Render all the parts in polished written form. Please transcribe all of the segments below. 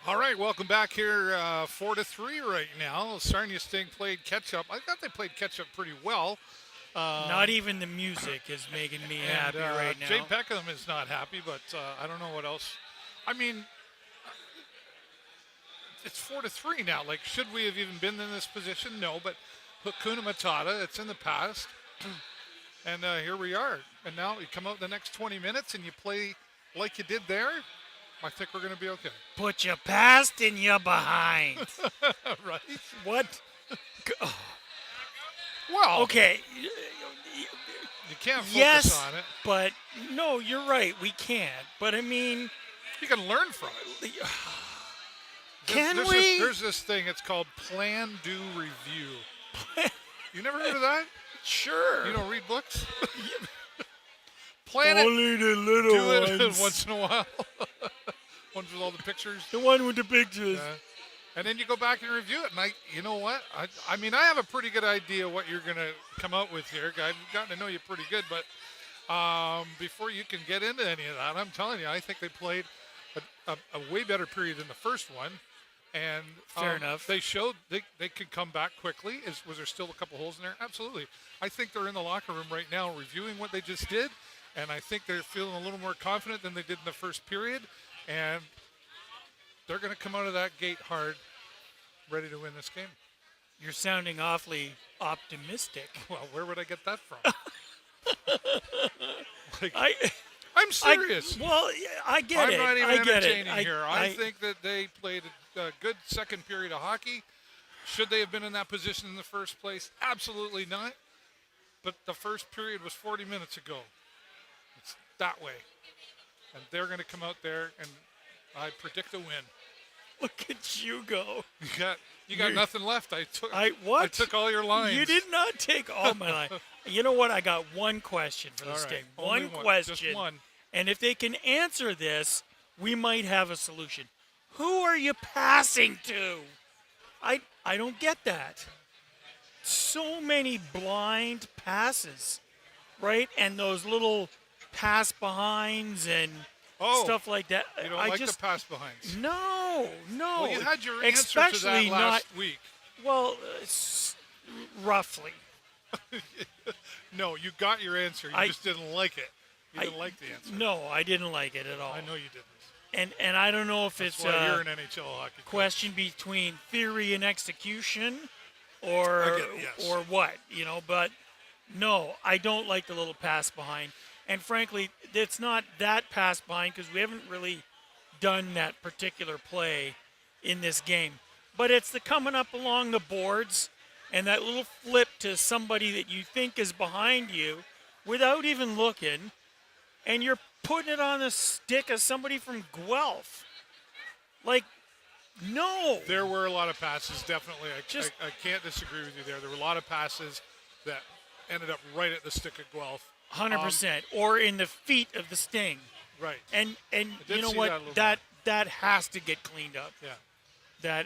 All right, welcome back here. 4-3 right now. Sarnia Sting played catch-up. I thought they played catch-up pretty well. Not even the music is making me happy right Jay now. Peckham is not happy, but I don't know what else. I mean, it's 4-3 now. Like, should we have even been in this position? No, but Hakuna Matata, it's in the past. And here we are. And now you come out the next 20 minutes and you play like you did there. I think we're going to be okay. Put your past in your behind. Right? What? Well, Okay. you can't focus Yes, on it. but no, you're right. We can't. But I mean, You can learn from it. can there's we? There's this thing. It's called plan, do, review. You never heard of that? Sure. You don't read books? Plan it, Only the little do it ones. once in a while. Ones with all the pictures. The one with the pictures. And then you go back and review it. And you know what? I mean, I have a pretty good idea what you're going to come out with here. I've gotten to know you pretty good. But before you can get into any of that, I'm telling you, I think they played a way better period than the first one. And Fair enough. They showed they could come back quickly. Was there still a couple holes in there? Absolutely. I think they're in the locker room right now reviewing what they just did. And I think they're feeling a little more confident than they did in the first period. And they're going to come out of that gate hard, ready to win this game. You're sounding awfully optimistic. Well, where would I get that from? Like, I I'm serious. I get I'm it. not even I get entertaining it. here. I think that they played a good second period of hockey. Should they have been in that position in the first place? Absolutely not. But the first period was 40 minutes ago. It's that way. And they're going to come out there, and I predict a win. Look at you go. You got nothing left. I What? took all your lines. You did not take all my lines. You know what? I got one question for this All right. game. Only One question. Just one. And if they can answer this, we might have a solution. Who are you passing to? I don't get that. So many blind passes, right? And those little pass behinds and stuff like that. You don't I like just, the pass behinds. No. Well, you had your answer to Especially that last week. Well, roughly. No, you got your answer. You just didn't like it. You didn't like the answer. No, I didn't like it at all. I know you didn't. And I don't know if That's it's why you're a an NHL hockey coach. question between theory and execution or yes. or what, but no, I don't like the little pass behind. And frankly, it's not that pass behind because we haven't really done that particular play in this game. But it's the coming up along the boards and that little flip to somebody that you think is behind you without even looking, and you're putting it on the stick of somebody from Guelph. Like, no. There were a lot of passes, definitely. I can't disagree with you there. There were a lot of passes that ended up right at the stick of Guelph. 100%. Or in the feet of the Sting. Right. And you know see what? that That has to get cleaned up. Yeah.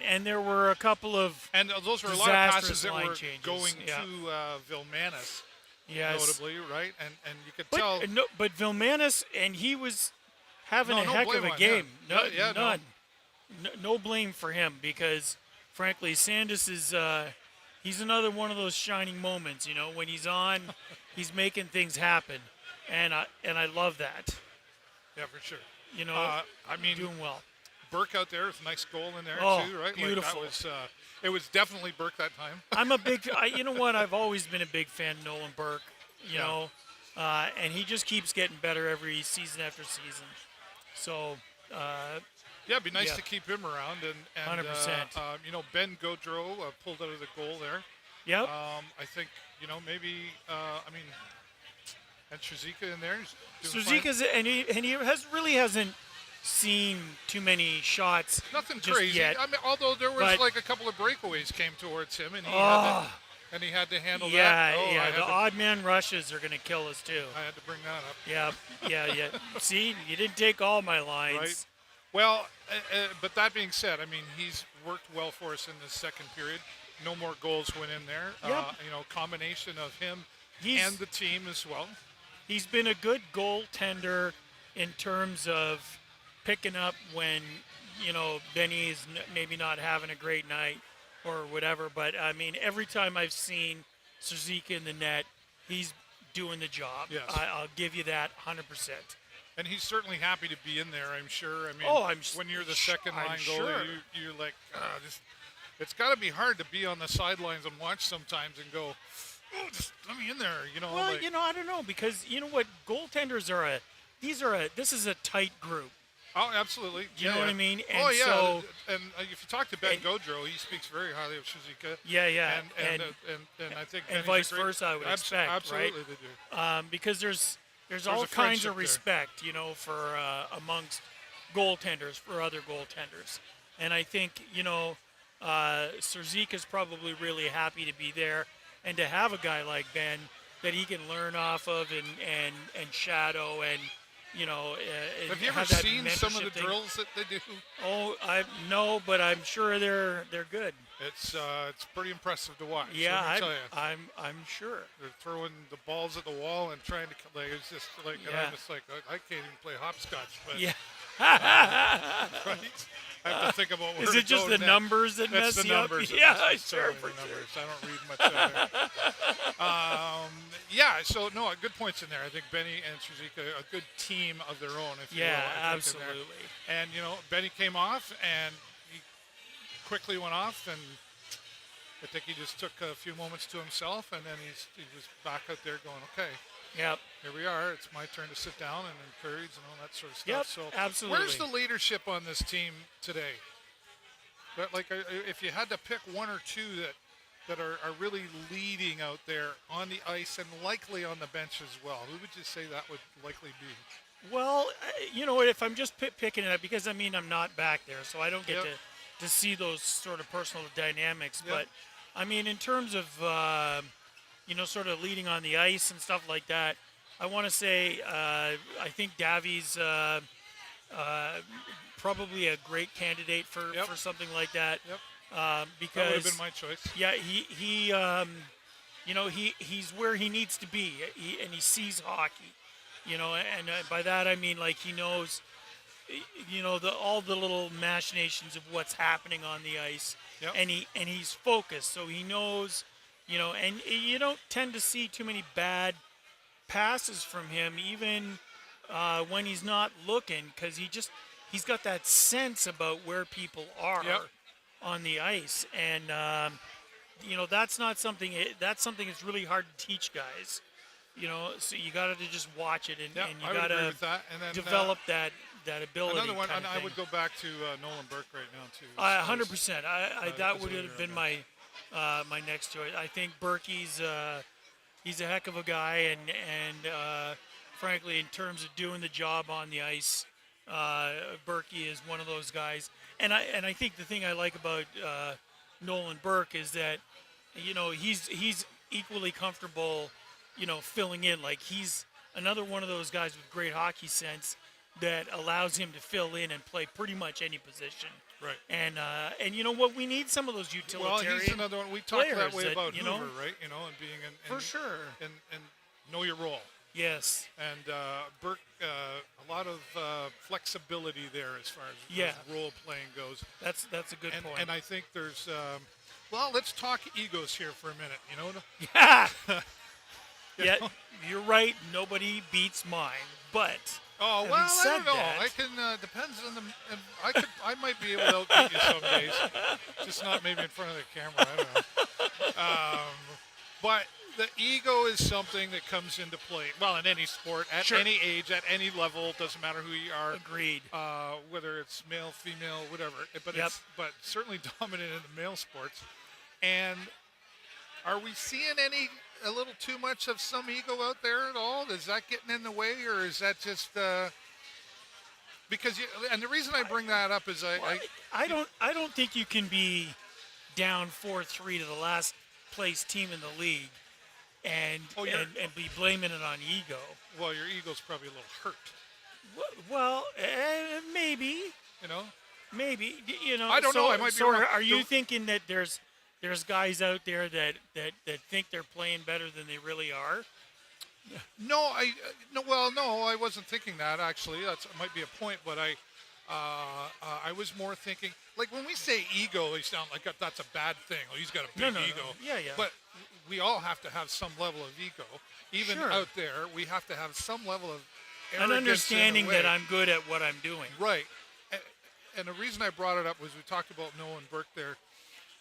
And there were a couple of And those were a lot of passes disastrous that line were changes. going Yeah. to Vilmanis, Yes. notably, right? And you could tell. But Vilmanis, and he was having No, a no heck blame of a on game. him. No, Yeah, no. none. No blame for him because, frankly, Sandus is he's another one of those shining moments. When he's on, he's making things happen, and I love that. Yeah, for sure. I mean, doing well. Burke out there with a nice goal in there Oh, too, right? beautiful. Like that was, it was definitely Burke that time. I'm a big. You know what? I've always been a big fan of Nolan Burke. And he just keeps getting better every season after season. So. Yeah, it'd be nice to keep him around. And 100%. Ben Gaudreau pulled out of the goal there. Yep. I think, maybe, and Shazika in there. Shazika's, and he hasn't seen too many shots. Nothing just crazy. yet. I mean, although there was like a couple of breakaways came towards him, and he had to handle that. The odd man rushes are going to kill us too. I had to bring that up. Yeah. See, you didn't take all my lines. Right. Well, but that being said, I mean, he's worked well for us in the second period. No more goals went in there. Yep. Combination of him and the team as well. He's been a good goaltender in terms of picking up when, Benny's maybe not having a great night or whatever. But, I mean, every time I've seen Suzuki in the net, he's doing the job. Yes. I'll give you that 100%. And he's certainly happy to be in there, I'm sure. I mean, when you're the second line goalie, sure. you're like, it's got to be hard to be on the sidelines and watch sometimes and go, oh, just let me in there, Well, I don't know, because you know what, goaltenders are this is a tight group. Oh, absolutely. You know what I mean? And oh, yeah. So, and if you talk to Ben Gaudreau, he speaks very highly of Suzuki. Yeah. And I think and vice versa, I would expect, absolutely right? They do. Because there's all kinds of respect, for amongst goaltenders for other goaltenders, and I think Suzuki's probably really happy to be there and to have a guy like Ben that he can learn off of and shadow and. Have you ever seen some of the drills that they do? Oh, no, but I'm sure they're good. It's pretty impressive to watch. Yeah, let me tell you. I'm sure. They're throwing the balls at the wall and trying to it's just like and I'm just like I can't even play hopscotch. But yeah. Right? I have to think about where Is it just the numbers that That's mess the you numbers up? Yeah, sure. for Numbers. I don't read much out there. Yeah, so no, good points in there. I think Benny and Suzuki are a good team of their own. If you will, absolutely. And Benny came off and he quickly went off, and I think he just took a few moments to himself, and then he was back out there going, okay. Yep. Here we are. It's my turn to sit down and encourage and all that sort of stuff. Yep, so absolutely. Where's the leadership on this team today? But if you had to pick one or two that are really leading out there on the ice and likely on the bench as well, who would you say that would likely be? Well, if I'm just picking it up, because I'm not back there, so I don't get to see those sort of personal dynamics. But I mean, in terms of sort of leading on the ice and stuff like that, I want to say I think Davi's probably a great candidate for something like that. Yep. Because that would have been my choice. Yeah, he's where he needs to be, and he sees hockey. And by that I mean like he knows, all the little machinations of what's happening on the ice, and he's focused, so he knows, and you don't tend to see too many bad passes from him, even when he's not looking, because he's got that sense about where people are on the ice, and that's not something that's really hard to teach guys. So you got to just watch it, and you got to develop that ability. Another one, and I would go back to Nolan Burke right now too. 100%. That would have been my next choice. I think Berkey's he's a heck of a guy, and frankly, in terms of doing the job on the ice, Berkey is one of those guys. And I think the thing I like about Nolan Burke is that he's equally comfortable, filling in. Like, he's another one of those guys with great hockey sense that allows him to fill in and play pretty much any position. Right. And you know what? We need some of those utilitarian. Well, he's another one. We talked that way about that, Hoover, right? And being for sure, and know your role. Yes. And Burke, a lot of flexibility there as far as role playing goes. That's a good point. And I think there's, let's talk egos here for a minute. Yeah. Yeah, you're right. Nobody beats mine, but. Oh, well, I don't know. I can depends on the. I might be able to outbeat you some days, just not maybe in front of the camera. I don't know. But the ego is something that comes into play. Well, in any sport, at any age, at any level, doesn't matter who you are. Agreed. Whether it's male, female, whatever. But but certainly dominant in the male sports. And are we seeing a little too much of some ego out there at all? Is that getting in the way, or is that just because and the reason I bring that up is I don't think you can be down 4-3 to the last place team in the league and be blaming it on ego. Well, your ego's probably a little hurt. Well, maybe. Maybe. I don't know. I might be wrong. Are you thinking that there's guys out there that think they're playing better than they really are? No, I wasn't thinking that, actually. That might be a point, but I was more thinking, like when we say ego, they sound like that's a bad thing. Oh, he's got a big No. ego. Yeah, yeah. But we all have to have some level of ego. Even Sure. out there, we have to have some level of An arrogance understanding in a way. that I'm good at what I'm doing. Right. And the reason I brought it up was we talked about Nolan Burke there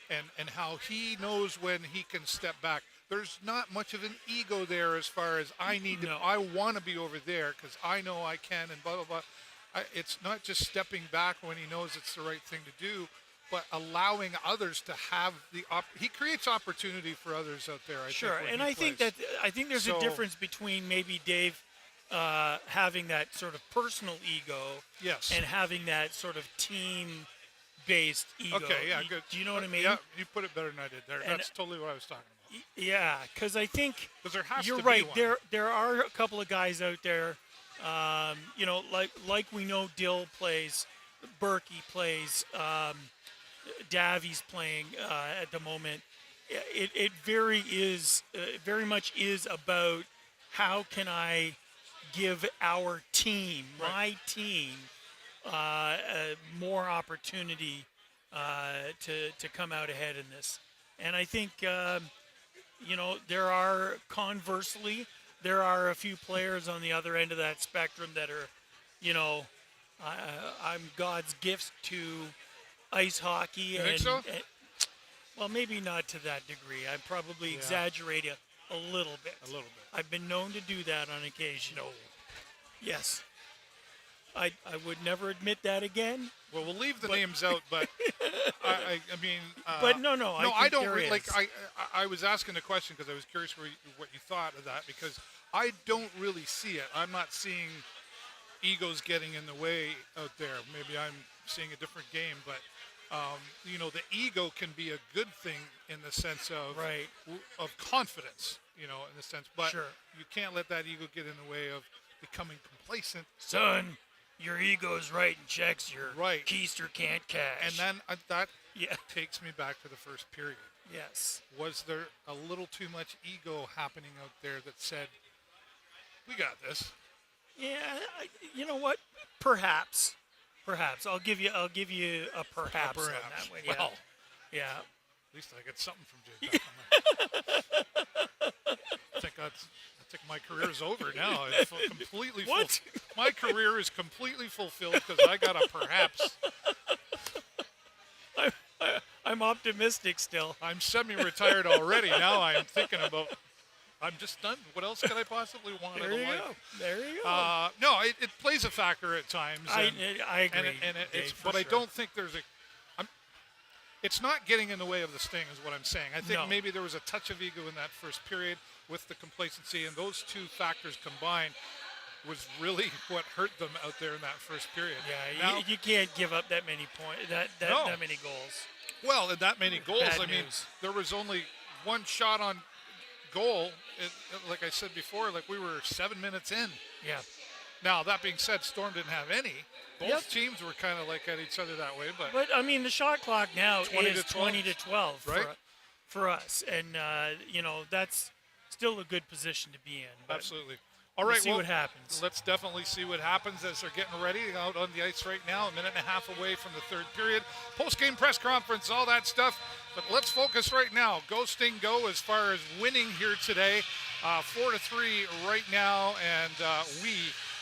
and how he knows when he can step back. There's not much of an ego there as far as I need to, I want to be over there because I know I can and blah, blah, blah. It's not just stepping back when he knows it's the right thing to do, but allowing others to have he creates opportunity for others out there. Sure, think, and I think there's a difference between maybe Dave having that sort of personal ego, yes, and having that sort of team-based ego. Okay, yeah, good. Do you know what I mean? Yeah, you put it better than I did there. And That's totally what I was talking about. Yeah, because I think There has you're to right. Be one. There are a couple of guys out there, like we know Dill plays, Berkey plays, Davies playing at the moment. It very much is about how can I give our team, my team, more opportunity to come out ahead in this. And I think there are a few players on the other end of that spectrum that are, I'm God's gifts to ice hockey. You think so? Well, maybe not to that degree. I probably exaggerate a little bit. A little bit. I've been known to do that on occasion. No. Yes. I would never admit that again. Well, we'll leave the names out, but I mean. But no. I don't there like. is. I was asking the question because I was curious what you thought of that because I don't really see it. I'm not seeing egos getting in the way out there. Maybe I'm seeing a different game, but the ego can be a good thing in the sense of of confidence. In the sense, but you can't let that ego get in the way of becoming complacent. Son, your ego's writing checks your keister can't cash. And then that takes me back to the first period. Yes. Was there a little too much ego happening out there that said, we got this? Yeah, you know what? Perhaps. I'll give you a perhaps on that one. Yeah. Well, yeah. At least I get something from Jay Peckham. I think my career is over now. It's completely What? My career is completely fulfilled because I got a perhaps. I'm optimistic still. I'm semi-retired already. Now I'm thinking about. I'm just done. What else could I possibly want There out of you life? go. There you go. No, it plays a factor at times. I agree. It's, Dave, but for I sure. don't think there's a. It's not getting in the way of the Sting, is what I'm saying. I think maybe there was a touch of ego in that first period with the complacency, and those two factors combined was really what hurt them out there in that first period. Yeah, Now, you can't give up that many points, that many goals. well, and that many goals. Bad I mean, news. there was only one shot on goal. Like I said before, like we were 7 minutes in. Yeah. Now, that being said, Storm didn't have any. Both teams were kind of like at each other that way. But I mean, the shot clock now 20 is to 12, 20 to 12 right? for us. And, that's still a good position to be in. But Absolutely. All we'll right, see what happens. Let's definitely see what happens as they're getting ready out on the ice right now. A minute and a half away from the third period. Post-game press conference, all that stuff. But let's focus right now. Go Sting go as far as winning here today. 4-3 right now, and we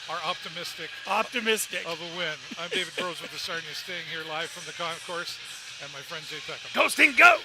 are optimistic of a win. I'm David Burrows with the Sarnia Sting here live from the concourse, and my friend Jay Peckham. Go Sting, go!